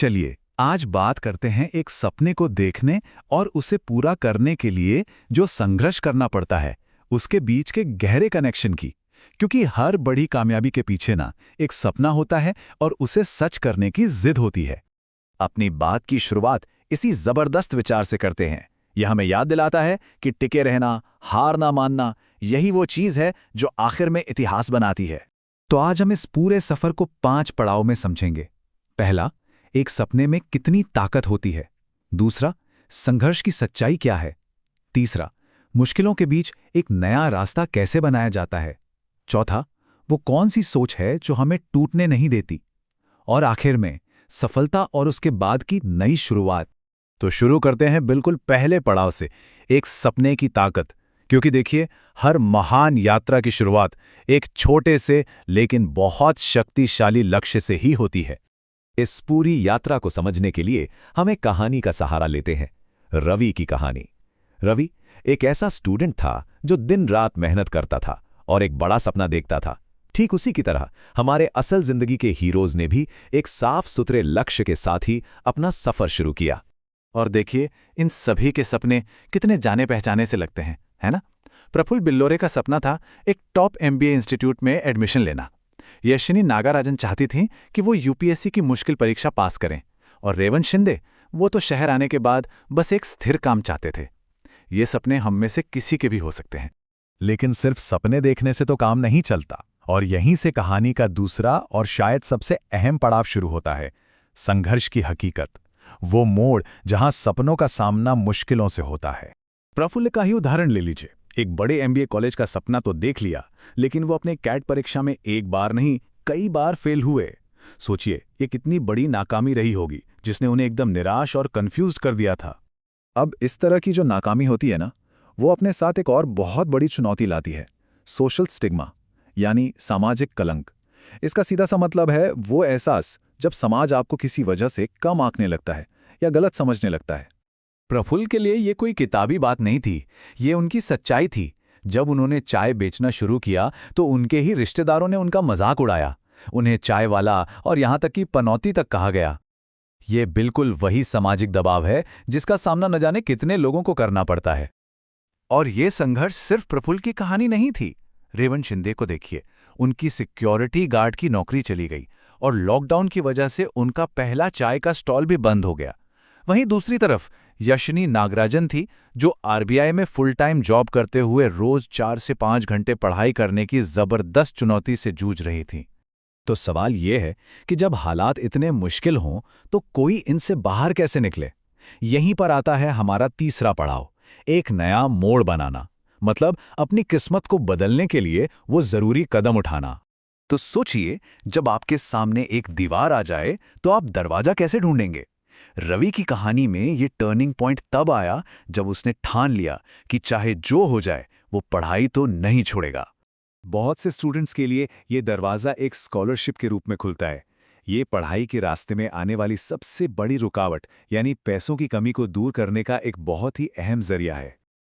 चलिए आज बात करते हैं एक सपने को देखने और उसे पूरा करने के लिए जो संघर्ष करना पड़ता है उसके बीच के गहरे कनेक्शन की। क्योंकि हर बड़ी कामयाबी के पीछे ना एक सपना होता है और उसे सच करने की जिद होती है। अपनी बात की शुरुआत इसी जबरदस्त विचार से करते हैं। यह हमें याद दिलाता है कि टिके रहना, हार ना मानना, यही वो चीज है जो आखिर में इतिहास बनाती है। तो आज हम इस पूरे सफर को 5 पड़ाव में समझेंगे। पहला, एक सपने में कितनी ताकत होती है। दूसरा, संघर्ष की सच्चाई क्या है। तीसरा, मुश्किलों के बीच एक नया रास्ता कैसे बनाया जाता है। चौथा, वो कौन सी सोच है जो हमें टूटने नहीं देती। और आखिर में, सफलता और उसके बाद की नई शुरुआत। तो शुरू करते हैं बिल्कुल पहले पड़ाव से, एक सपने की ताकत। क्योंकि देखिए, हर महान यात्रा की शुरुआत एक छोटे से लेकिन बहुत शक्तिशाली लक्ष्य से ही होती है। इस पूरी यात्रा को समझने के लिए हम एक कहानी का सहारा लेते हैं, रवि की कहानी। रवि एक ऐसा स्टूडेंट था जो दिन रात मेहनत करता था और एक बड़ा सपना देखता था। ठीक उसी की तरह हमारे असल जिंदगी के हीरोज ने भी एक साफ सुथरे लक्ष्य के साथ ही अपना सफर शुरू किया। और देखिए, इन सभी के सपने कितने जाने पहचाने से लगते हैं, है ना? प्रफुल्ल बिल्लोरे का सपना था एक टॉप एमबीए इंस्टीट्यूट में एडमिशन लेना। यशिनी नागाराजन चाहती थीं कि वो यूपीएससी की मुश्किल परीक्षा पास करें। और रेवंत शिंदे, वो तो शहर आने के बाद बस एक स्थिर काम चाहते थे। ये सपने हम में से किसी के भी हो सकते हैं। लेकिन सिर्फ सपने देखने से तो काम नहीं चलता, और यहीं से कहानी का दूसरा और शायद सबसे अहम पड़ाव शुरू होता है, संघर्ष की हकीकत। वो मोड़ जहां सपनों का सामना मुश्किलों से होता है। प्रफुल्ल का ही उदाहरण ले लीजिए। एक बड़े एमबीए कॉलेज का सपना तो देख लिया, लेकिन वो अपने कैट परीक्षा में एक बार नहीं कई बार फेल हुए। सोचिए, ये कितनी बड़ी नाकामी रही होगी जिसने उन्हें एकदम निराश और कंफ्यूज्ड कर दिया था। अब इस तरह की जो नाकामी होती है ना, वो अपने साथ एक और बहुत बड़ी चुनौती लाती है, सोशल स्टिग्मा, यानी सामाजिक कलंक। इसका सीधा सा मतलब है वो एहसास जब समाज आपको किसी वजह से कम आंकने लगता है या गलत समझने लगता है। प्रफुल्ल के लिए ये कोई किताबी बात नहीं थी, ये उनकी सच्चाई थी। जब उन्होंने चाय बेचना शुरू किया तो उनके ही रिश्तेदारों ने उनका मजाक उड़ाया। उन्हें चाय वाला और यहां तक कि पनौती तक कहा गया। ये बिल्कुल वही सामाजिक दबाव है जिसका सामना न जाने कितने लोगों को करना पड़ता है। और ये संघर्ष सिर्फ प्रफुल्ल की कहानी नहीं थी। रेवंत शिंदे को देखिए, उनकी सिक्योरिटी गार्ड की नौकरी चली गई और लॉकडाउन की वजह से उनका पहला चाय का स्टॉल भी बंद हो गया। वहीं दूसरी तरफ यशिनी नागराजन थी, जो आरबीआई में फुल टाइम जॉब करते हुए रोज 4 से 5 घंटे पढ़ाई करने की जबरदस्त चुनौती से जूझ रही थी। तो सवाल ये है कि जब हालात इतने मुश्किल हों तो कोई इनसे बाहर कैसे निकले। यहीं पर आता है हमारा तीसरा पड़ाव, एक नया मोड़ बनाना, मतलब अपनी किस्मत को बदलने के लिए वो जरूरी कदम उठाना। तो सोचिए, जब आपके सामने एक दीवार आ जाए तो आप दरवाजा कैसे ढूंढेंगे। रवि की कहानी में ये टर्निंग पॉइंट तब आया जब उसने ठान लिया कि चाहे जो हो जाए वो पढ़ाई तो नहीं छोड़ेगा। बहुत से स्टूडेंट्स के लिए ये दरवाज़ा एक स्कॉलरशिप के रूप में खुलता है। ये पढ़ाई के रास्ते में आने वाली सबसे बड़ी रुकावट यानी पैसों की कमी को दूर करने का एक बहुत ही अहम जरिया है।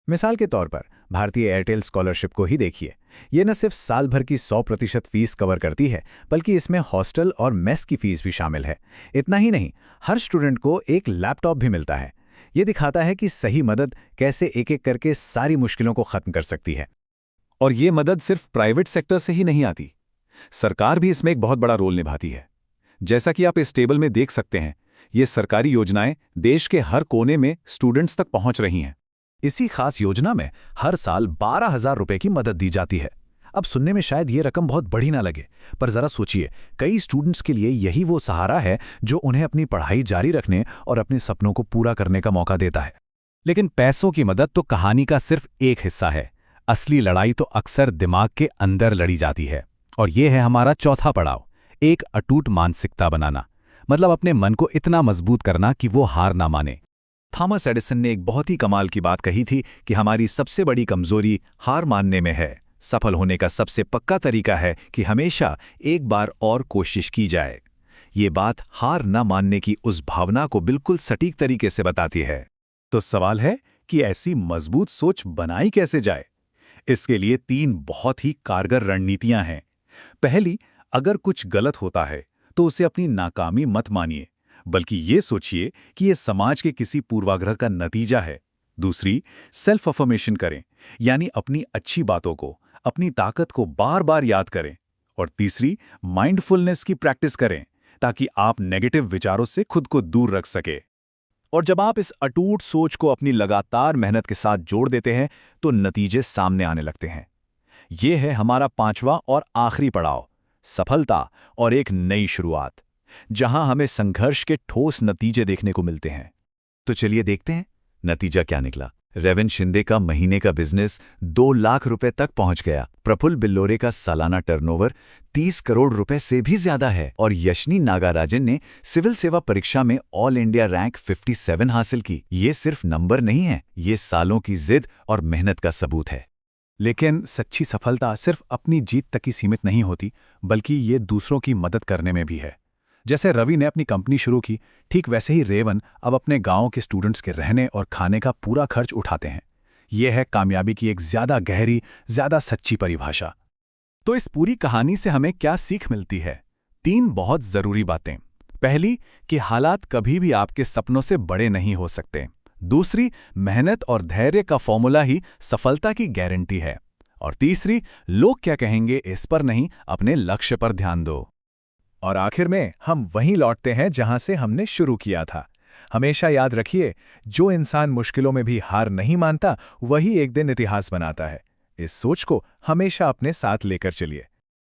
मिसाल के तौर पर भारतीय एयरटेल स्कॉलरशिप को ही देखिए। ये न सिर्फ साल भर की 100% फीस कवर करती है, बल्कि इसमें हॉस्टल और मेस की फीस भी शामिल है। इतना ही नहीं, हर स्टूडेंट को एक लैपटॉप भी मिलता है। ये दिखाता है कि सही मदद कैसे एक-एक करके सारी मुश्किलों को खत्म कर सकती है। और ये मदद सिर्फ प्राइवेट सेक्टर से ही नहीं आती, सरकार भी इसमें एक बहुत बड़ा रोल निभाती है। जैसा कि आप इस टेबल में देख सकते हैं, ये सरकारी योजनाएं देश के हर कोने में स्टूडेंट्स तक पहुंच रही हैं। इसी खास योजना में हर साल 12,000 रुपए की मदद दी जाती है। अब सुनने में शायद ये रकम बहुत बड़ी ना लगे, पर जरा सोचिए, कई स्टूडेंट्स के लिए यही वो सहारा है जो उन्हें अपनी पढ़ाई जारी रखने और अपने सपनों को पूरा करने का मौका देता है। लेकिन पैसों की मदद तो कहानी का सिर्फ एक हिस्सा है। असली लड़ाई तो अक्सर दिमाग के अंदर लड़ी जाती है। और ये है हमारा चौथा पड़ाव, एक अटूट मानसिकता बनाना, मतलब अपने मन को इतना मजबूत करना कि वो हार ना माने। थॉमस एडिसन ने एक बहुत ही कमाल की बात कही थी कि हमारी सबसे बड़ी कमजोरी हार मानने में है। सफल होने का सबसे पक्का तरीका है कि हमेशा एक बार और कोशिश की जाए। ये बात हार न मानने की उस भावना को बिल्कुल सटीक तरीके से बताती है। तो सवाल है कि ऐसी मजबूत सोच बनाई कैसे जाए। इसके लिए 3 बहुत ही कारगर रणनीतियां हैं। पहली, अगर कुछ गलत होता है तो उसे अपनी नाकामी मत मानिए, बल्कि ये सोचिए कि ये समाज के किसी पूर्वाग्रह का नतीजा है। दूसरी, सेल्फ अफर्मेशन करें, यानी अपनी अच्छी बातों को, अपनी ताकत को बार बार याद करें। और तीसरी, माइंडफुलनेस की प्रैक्टिस करें, ताकि आप नेगेटिव विचारों से खुद को दूर रख सके। और जब आप इस अटूट सोच को अपनी लगातार मेहनत के साथ जोड़ देते हैं तो नतीजे सामने आने लगते हैं। ये है हमारा 5वां और आखिरी पड़ाव, सफलता और एक नई शुरुआत, जहां हमें संघर्ष के ठोस नतीजे देखने को मिलते हैं। तो चलिए देखते हैं नतीजा क्या निकला। रेवेन शिंदे का महीने का बिजनेस 2 लाख रुपए तक पहुंच गया। प्रफुल्ल बिल्लोरे का सालाना टर्नओवर 30 करोड़ रुपए से भी ज्यादा है। और यशनी नागाराजन ने सिविल सेवा परीक्षा में ऑल इंडिया रैंक 57 हासिल की। ये सिर्फ नंबर नहीं है, ये सालों की जिद और मेहनत का सबूत है। लेकिन सच्ची सफलता सिर्फ अपनी जीत तक ही सीमित नहीं होती, बल्कि ये दूसरों की मदद करने में भी है। जैसे रवि ने अपनी कंपनी शुरू की, ठीक वैसे ही रेवन अब अपने गांव के स्टूडेंट्स के रहने और खाने का पूरा खर्च उठाते हैं। यह है कामयाबी की एक ज्यादा गहरी, ज्यादा सच्ची परिभाषा। तो इस पूरी कहानी से हमें क्या सीख मिलती है? 3 बहुत जरूरी बातें। पहली, कि हालात कभी भी आपके सपनों से बड़े नहीं हो सकते। दूसरी, मेहनत और धैर्य का फॉर्मूला ही सफलता की गारंटी है। और तीसरी, लोग क्या कहेंगे इस पर नहीं, अपने लक्ष्य पर ध्यान दो। और आखिर में हम वहीं लौटते हैं जहां से हमने शुरू किया था। हमेशा याद रखिए, जो इंसान मुश्किलों में भी हार नहीं मानता, वही एक दिन इतिहास बनाता है। इस सोच को हमेशा अपने साथ लेकर चलिए।